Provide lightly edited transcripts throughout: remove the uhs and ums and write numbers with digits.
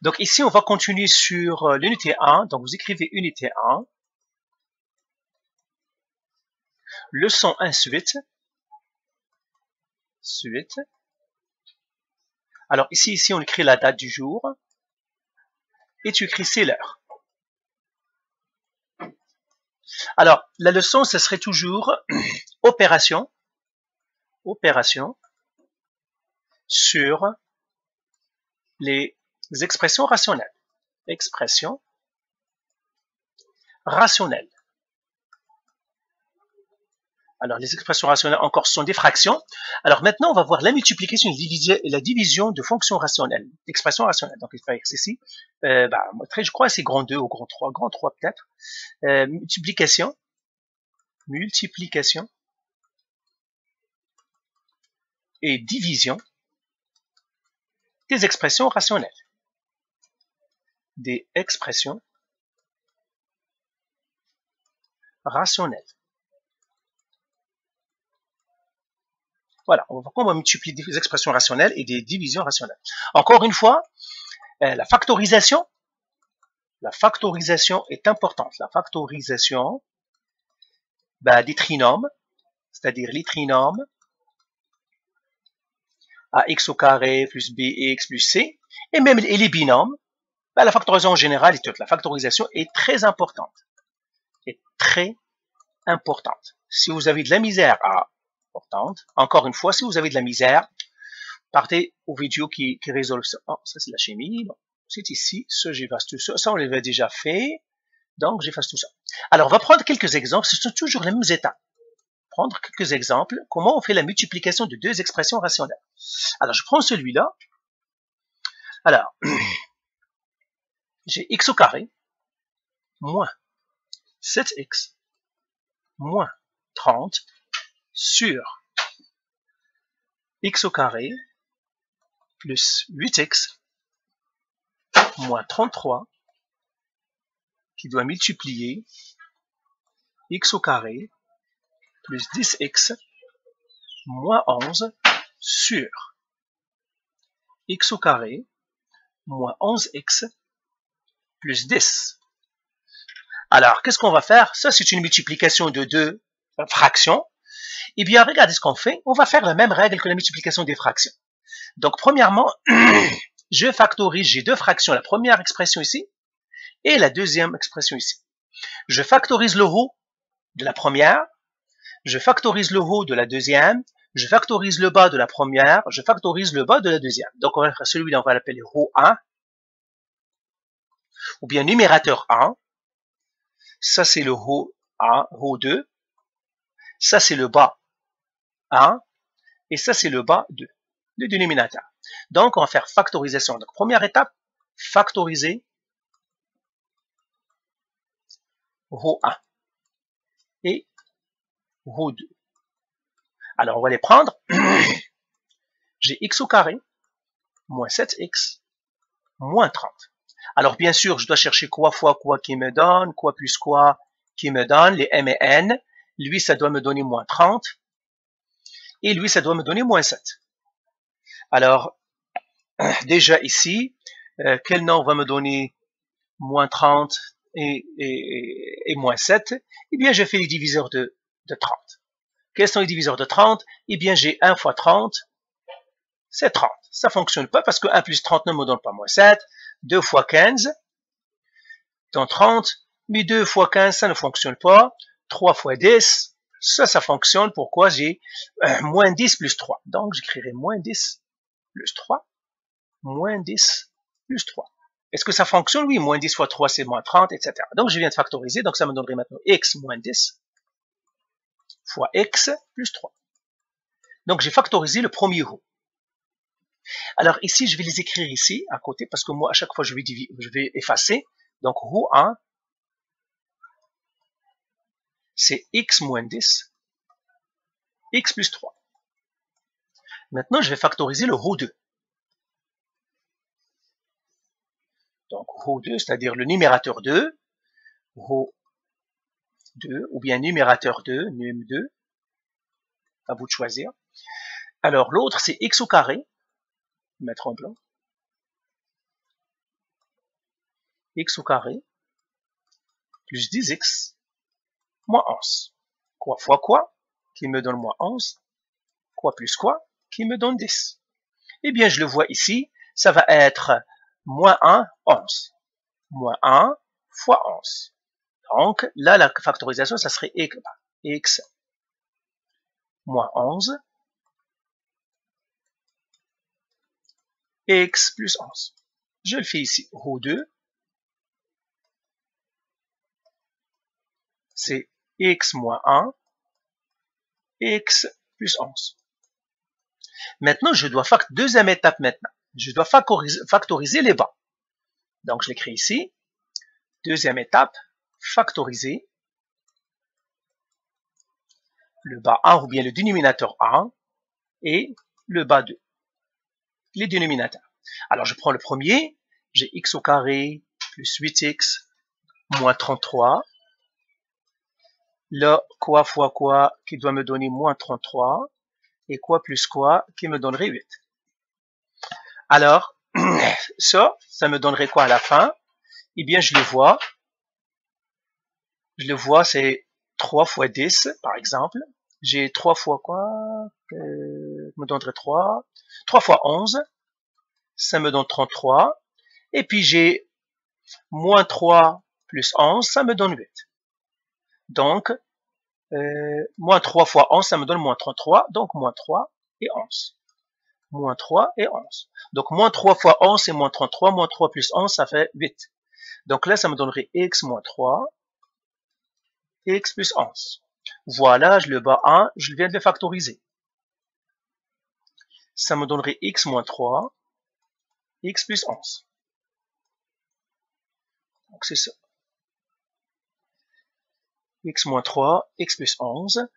Donc ici, on va continuer sur l'unité 1. Donc vous écrivez unité 1. Leçon 1 suite. Suite. Alors ici, on écrit la date du jour. Et tu écris c'est l'heure. Alors, la leçon, ce serait toujours opération sur les expressions rationnelles. Expressions rationnelles. Alors, les expressions rationnelles encore sont des fractions. Alors, maintenant, on va voir la multiplication et la division de fonctions rationnelles, d'expressions rationnelles. Donc, il faut écrire ici. Je crois que c'est grand 2 ou grand 3. Grand 3 peut-être. Multiplication et division des expressions rationnelles. Des expressions rationnelles. Voilà, on va multiplier des expressions rationnelles et des divisions rationnelles. Encore une fois, la factorisation est importante. La factorisation des trinômes, c'est-à-dire les trinômes ax au carré plus bx plus c, et même les binômes, la factorisation en général et toute la factorisation est très importante. Si vous avez de la misère encore une fois, si vous avez de la misère, partez aux vidéos qui résolvent ça. Oh, ça c'est la chimie. C'est ici. Ça, j'efface tout ça. Ça, on l'avait déjà fait. Donc, j'efface tout ça. Alors, on va prendre quelques exemples. Ce sont toujours les mêmes étapes. Prendre quelques exemples. Comment on fait la multiplication de deux expressions rationnelles. Alors, je prends celui-là. Alors, j'ai x au carré moins 7x moins 30 sur x au carré plus 8x moins 33 qui doit multiplier x au carré plus 10x moins 11 sur x au carré moins 11x plus 10. Alors, qu'est-ce qu'on va faire? Ça, c'est une multiplication de deux fractions. Eh bien, regardez ce qu'on fait. On va faire la même règle que la multiplication des fractions. Donc, premièrement, je factorise, j'ai deux fractions. La première expression ici et la deuxième expression ici. Je factorise le haut de la première, je factorise le haut de la deuxième, je factorise le bas de la première, je factorise le bas de la deuxième. Donc, on va faire celui-là, on va l'appeler haut 1, ou bien numérateur 1. Ça, c'est le haut 1, haut 2. Ça, c'est le bas 1. Et ça, c'est le bas 2, le dénominateur. Donc, on va faire factorisation. Donc, première étape, factoriser rho 1 et rho 2. Alors, on va les prendre. J'ai x au carré moins 7x moins 30. Alors, bien sûr, je dois chercher quoi fois quoi qui me donne, quoi plus quoi qui me donne, les m et n. Lui, ça doit me donner moins 30. Et lui, ça doit me donner moins 7. Alors, déjà ici, quel nombre va me donner moins 30 et moins 7? Eh bien, je fais les diviseurs de 30. Quels sont les diviseurs de 30? Eh bien, j'ai 1 fois 30, c'est 30. Ça ne fonctionne pas parce que 1 plus 30 ne me donne pas moins 7. 2 fois 15 donne 30. Mais 2 fois 15, ça ne fonctionne pas. 3 fois 10, ça fonctionne. Pourquoi? J'ai moins 10 plus 3. Donc, j'écrirai moins 10 plus 3. Moins 10 plus 3. Est-ce que ça fonctionne? Oui, moins 10 fois 3, c'est moins 30, etc. Donc, je viens de factoriser. Donc, ça me donnerait maintenant x moins 10 fois x plus 3. Donc, j'ai factorisé le premier row. Alors, ici, je vais les écrire ici, à côté, parce que moi, à chaque fois, je vais effacer. Donc, row 1, c'est x moins 10, x plus 3. Maintenant, je vais factoriser le row 2. Donc, row 2, c'est-à-dire le numérateur 2, row 2, ou bien numérateur 2, num 2, à vous de choisir. Alors, l'autre, c'est x au carré, mettre en blanc, x au carré plus 10x moins 11. Quoi fois quoi qui me donne moins 11. Quoi plus quoi qui me donne 10. Eh bien, je le vois ici, ça va être moins 1, 11. Moins 1 fois 11. Donc, là, la factorisation, ça serait x moins 11, x plus 11. Je le fais ici, roue 2, c'est x moins 1, x plus 11. Maintenant, je dois faire deuxième étape maintenant. Je dois factoriser les bas. Donc, je l'écris ici. Deuxième étape, factoriser le bas 1 ou bien le dénominateur 1 et le bas 2. Les dénominateurs. Alors, je prends le premier. J'ai x au carré plus 8x moins 33. Là, quoi fois quoi qui doit me donner moins 33. Et quoi plus quoi qui me donnerait 8. Alors, ça me donnerait quoi à la fin? Eh bien, je le vois. Je le vois, c'est 3 fois 10, par exemple. J'ai 3 fois quoi? Me donnerait 3. 3 fois 11, ça me donne 33. Et puis j'ai moins 3 plus 11, ça me donne 8. Donc, moins 3 fois 11, ça me donne moins 33. Donc, moins 3 et 11. Moins 3 et 11. Donc, moins 3 fois 11, c'est moins 33. Moins 3 plus 11, ça fait 8. Donc là, ça me donnerait x moins 3, x plus 11. Voilà, je le bas 1, je viens de le factoriser. Ça me donnerait x moins 3, x plus 11. Donc c'est ça. X moins 3, x plus 11.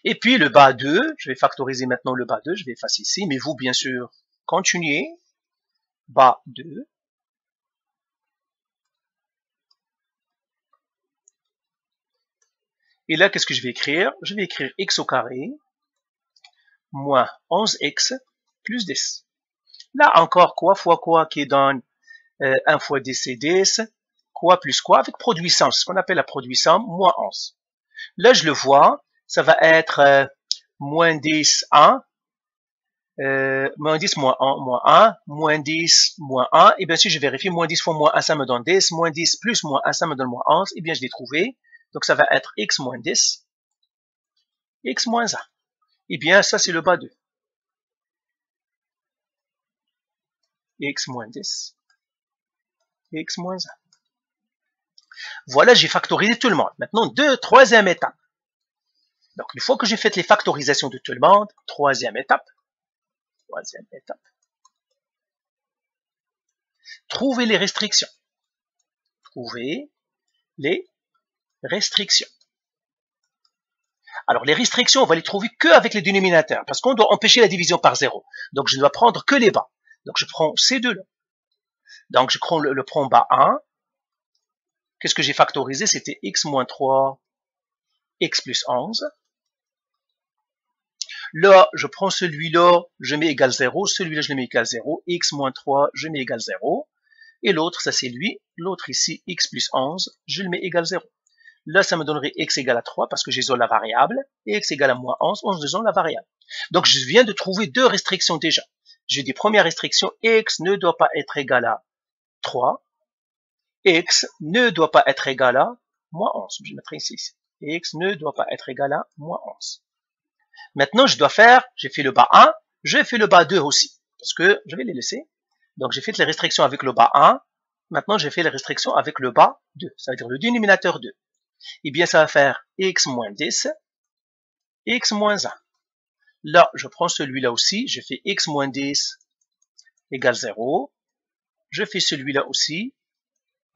Et puis le bas 2, je vais factoriser maintenant le bas 2, je vais effacer ici, mais vous, bien sûr, continuez. Bas 2. Et là, qu'est-ce que je vais écrire? Je vais écrire x au carré moins 11x plus 10. Là encore, quoi fois quoi qui donne 1 fois 10 c'est 10. Quoi plus quoi avec produit somme, ce qu'on appelle la produit somme, moins 11. Là, je le vois, ça va être moins 10, 1. Moins 10, moins 1, moins 1. Moins 10, moins 1. Et bien, si je vérifie, moins 10 fois moins 1, ça me donne 10. Moins 10 plus moins 1, ça me donne moins 11. Et bien, je l'ai trouvé. Donc, ça va être x moins 10, x moins 1. Et bien, ça, c'est le bas 2. X moins 10, x moins 1. Voilà, j'ai factorisé tout le monde. Maintenant, troisième étape. Donc, une fois que j'ai fait les factorisations de tout le monde, troisième étape. Trouver les restrictions. Trouver les restrictions. Alors, les restrictions, on va les trouver que avec les dénominateurs, parce qu'on doit empêcher la division par 0. Donc, je ne dois prendre que les bas. Donc, je prends ces deux-là. Donc, je prends le prends bas 1. Qu'est-ce que j'ai factorisé? C'était x moins 3, x plus 11. Là, je prends celui-là, je mets égal 0. Celui-là, je le mets égal 0. X moins 3, je mets égal 0. Et l'autre, ça c'est lui. L'autre ici, x plus 11, je le mets égal 0. Là, ça me donnerait x égale à 3 parce que j'isole la variable. Et x égale à moins 11, 11 j'isole la variable. Donc, je viens de trouver deux restrictions déjà. J'ai des premières restrictions. X ne doit pas être égal à 3. X ne doit pas être égal à moins 11. Je mettrai ici. X ne doit pas être égal à moins 11. Maintenant, je dois faire, j'ai fait le bas 1, j'ai fait le bas 2 aussi, parce que je vais les laisser. Donc, j'ai fait les restrictions avec le bas 1, maintenant j'ai fait les restrictions avec le bas 2, ça veut dire le dénominateur 2. Eh bien, ça va faire x moins 10, x moins 1. Là, je prends celui-là aussi, je fais x moins 10 égale 0. Je fais celui-là aussi,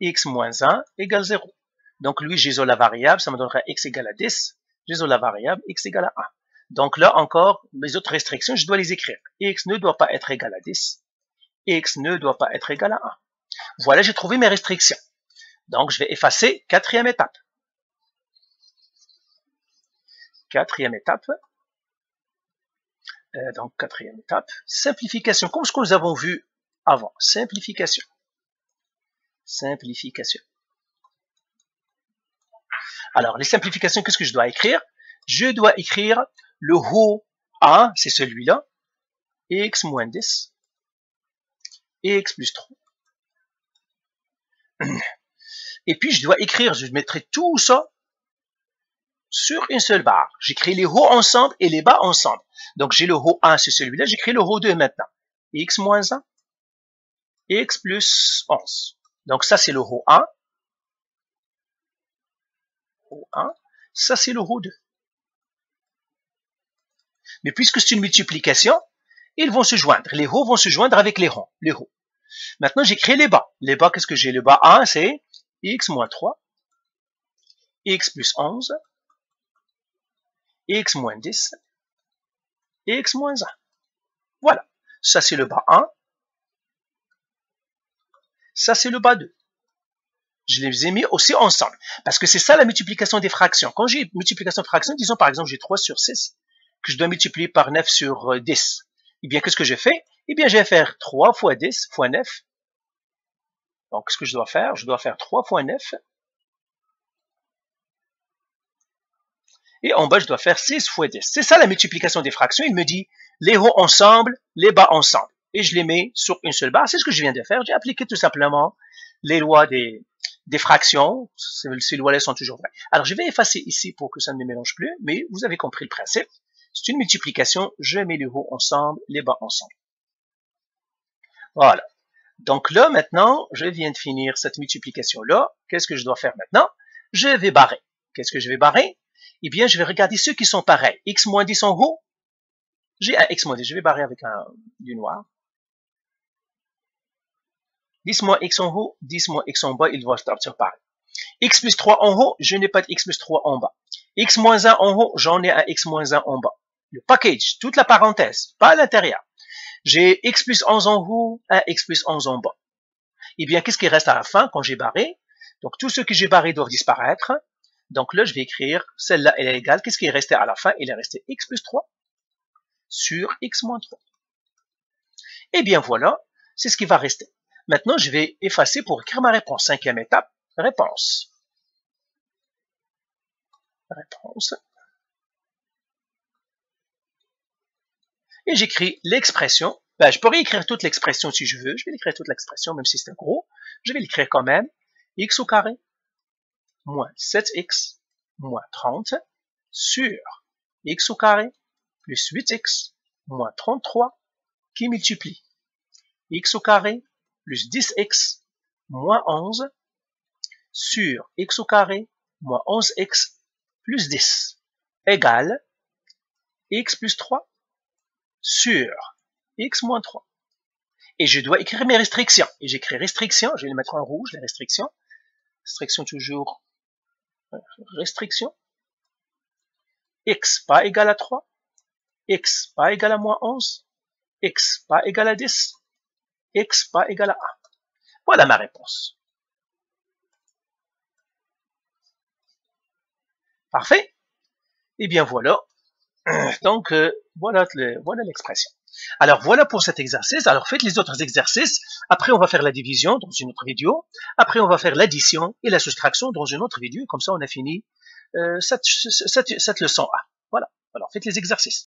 x moins 1 égale 0. Donc, lui, j'isole la variable, ça me donnera x égale à 10. J'isole la variable, x égale à 1. Donc là encore, les autres restrictions, je dois les écrire. X ne doit pas être égal à 10. X ne doit pas être égal à 1. Voilà, j'ai trouvé mes restrictions. Donc, je vais effacer quatrième étape. Quatrième étape. Donc, quatrième étape, simplification, comme ce que nous avons vu avant. Simplification. Simplification. Alors, les simplifications, qu'est-ce que je dois écrire? Je dois écrire le haut A, c'est celui-là, x moins 10, et x plus 3. Et puis, je dois écrire, je mettrai tout ça sur une seule barre. J'écris les hauts ensemble et les bas ensemble. Donc, j'ai le haut 1, c'est celui-là. J'écris le haut 2 maintenant. X moins 1, x plus 11. Donc, ça, c'est le haut 1. Haut 1. Ça, c'est le haut 2. Mais puisque c'est une multiplication, ils vont se joindre. Les hauts vont se joindre avec les hauts. Maintenant, j'écris les bas. Les bas, qu'est-ce que j'ai? Le bas 1, c'est x moins 3, x plus 11, x moins 10, et x moins 1. Voilà. Ça, c'est le bas 1. Ça, c'est le bas 2. Je les ai mis aussi ensemble. Parce que c'est ça la multiplication des fractions. Quand j'ai multiplication de fractions, disons par exemple, j'ai 3 sur 6, que je dois multiplier par 9 sur 10. Eh bien, qu'est-ce que j'ai fait? Eh bien, je vais faire 3 fois 10 fois 9. Donc, ce que je dois faire? Je dois faire 3 fois 9. Et en bas, je dois faire 6 fois 10. C'est ça la multiplication des fractions. Il me dit les hauts ensemble, les bas ensemble. Et je les mets sur une seule barre. C'est ce que je viens de faire. J'ai appliqué tout simplement les lois des fractions. Ces lois-là sont toujours vraies. Alors, je vais effacer ici pour que ça ne me mélange plus. Mais vous avez compris le principe. C'est une multiplication. Je mets les hauts ensemble, les bas ensemble. Voilà. Donc là, maintenant, je viens de finir cette multiplication-là. Qu'est-ce que je dois faire maintenant? Je vais barrer. Qu'est-ce que je vais barrer? Eh bien, je vais regarder ceux qui sont pareils. X moins 10 en haut. J'ai un X moins 10. Je vais barrer avec du noir. 10 moins X en haut, 10 moins X en bas, il va sortir pareil. X plus 3 en haut, je n'ai pas de X plus 3 en bas. X moins 1 en haut, j'en ai un X moins 1 en bas. Le package, toute la parenthèse, pas à l'intérieur. J'ai X plus 11 en haut, un X plus 11 en bas. Eh bien, qu'est-ce qui reste à la fin quand j'ai barré? Donc, tous ceux que j'ai barrés doivent disparaître. Donc là, je vais écrire, celle-là, elle est égale. Qu'est-ce qui est resté à la fin? Il est resté X plus 3 sur X moins 3. Eh bien, voilà, c'est ce qui va rester. Maintenant, je vais effacer pour écrire ma réponse. Cinquième étape, réponse. Réponse. Et j'écris l'expression. Ben, je pourrais écrire toute l'expression si je veux. Je vais écrire toute l'expression, même si c'est gros. Je vais l'écrire quand même. X au carré moins 7x moins 30 sur x au carré plus 8x moins 33 qui multiplie x au carré plus 10x moins 11 sur x au carré moins 11x plus 10 égale x plus 3 sur x moins 3. Et je dois écrire mes restrictions. Et j'écris restriction, je vais les mettre en rouge, les restrictions. Restriction toujours. Restriction. X pas égal à 3. X pas égal à moins 11. X pas égal à 10. X pas égal à 1. Voilà ma réponse. Parfait. Et bien voilà. Donc, voilà l'expression. Alors, voilà pour cet exercice. Alors, faites les autres exercices. Après, on va faire la division dans une autre vidéo. Après, on va faire l'addition et la soustraction dans une autre vidéo. Comme ça, on a fini cette leçon A. Voilà. Alors, faites les exercices.